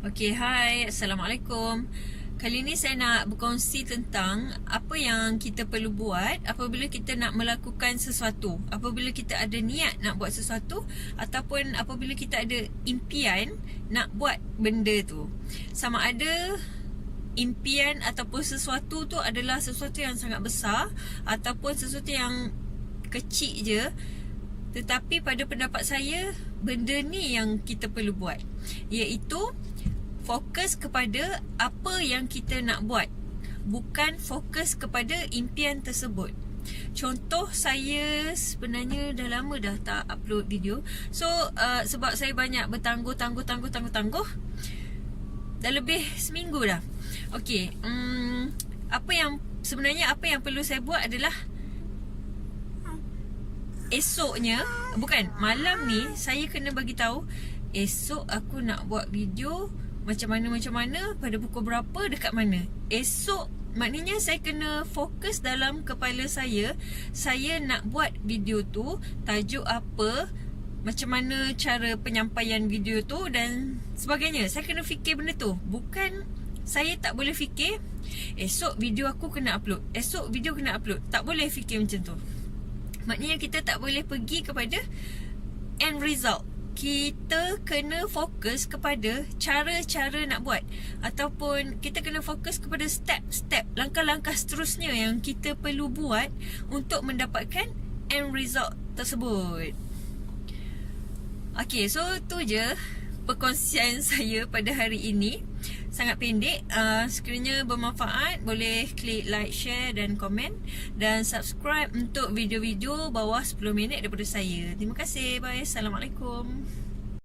Okay, hai, Assalamualaikum. Kali ni saya nak berkongsi tentang apa yang kita perlu buat apabila kita nak melakukan sesuatu. Apabila kita ada niat nak buat sesuatu ataupun apabila kita ada impian nak buat benda tu. Sama ada impian ataupun sesuatu tu adalah sesuatu yang sangat besar ataupun sesuatu yang kecil je. Tetapi pada pendapat saya, benda ni yang kita perlu buat, iaitu fokus kepada apa yang kita nak buat, bukan fokus kepada impian tersebut. Contoh, saya sebenarnya dah lama dah tak upload video. So sebab saya banyak bertangguh dah lebih seminggu dah. Okay, apa yang perlu saya buat adalah esoknya, bukan, malam ni saya kena bagi tahu esok aku nak buat video macam mana, pada pukul berapa, dekat mana. Esok maknanya saya kena fokus dalam kepala saya nak buat video tu, tajuk apa, macam mana cara penyampaian video tu dan sebagainya. Saya kena fikir benda tu. Bukan saya tak boleh fikir esok video aku kena upload, esok video kena upload. Tak boleh fikir macam tu. Maknanya kita tak boleh pergi kepada end result. Kita kena fokus kepada cara-cara nak buat, ataupun kita kena fokus kepada step-step, langkah-langkah seterusnya yang kita perlu buat untuk mendapatkan end result tersebut. Okay, so tu je perkongsian saya pada hari ini. Sangat pendek. Sekiranya bermanfaat, boleh klik like, share dan komen, dan subscribe untuk video-video bawah 10 minit daripada saya. Terima kasih. Bye. Assalamualaikum.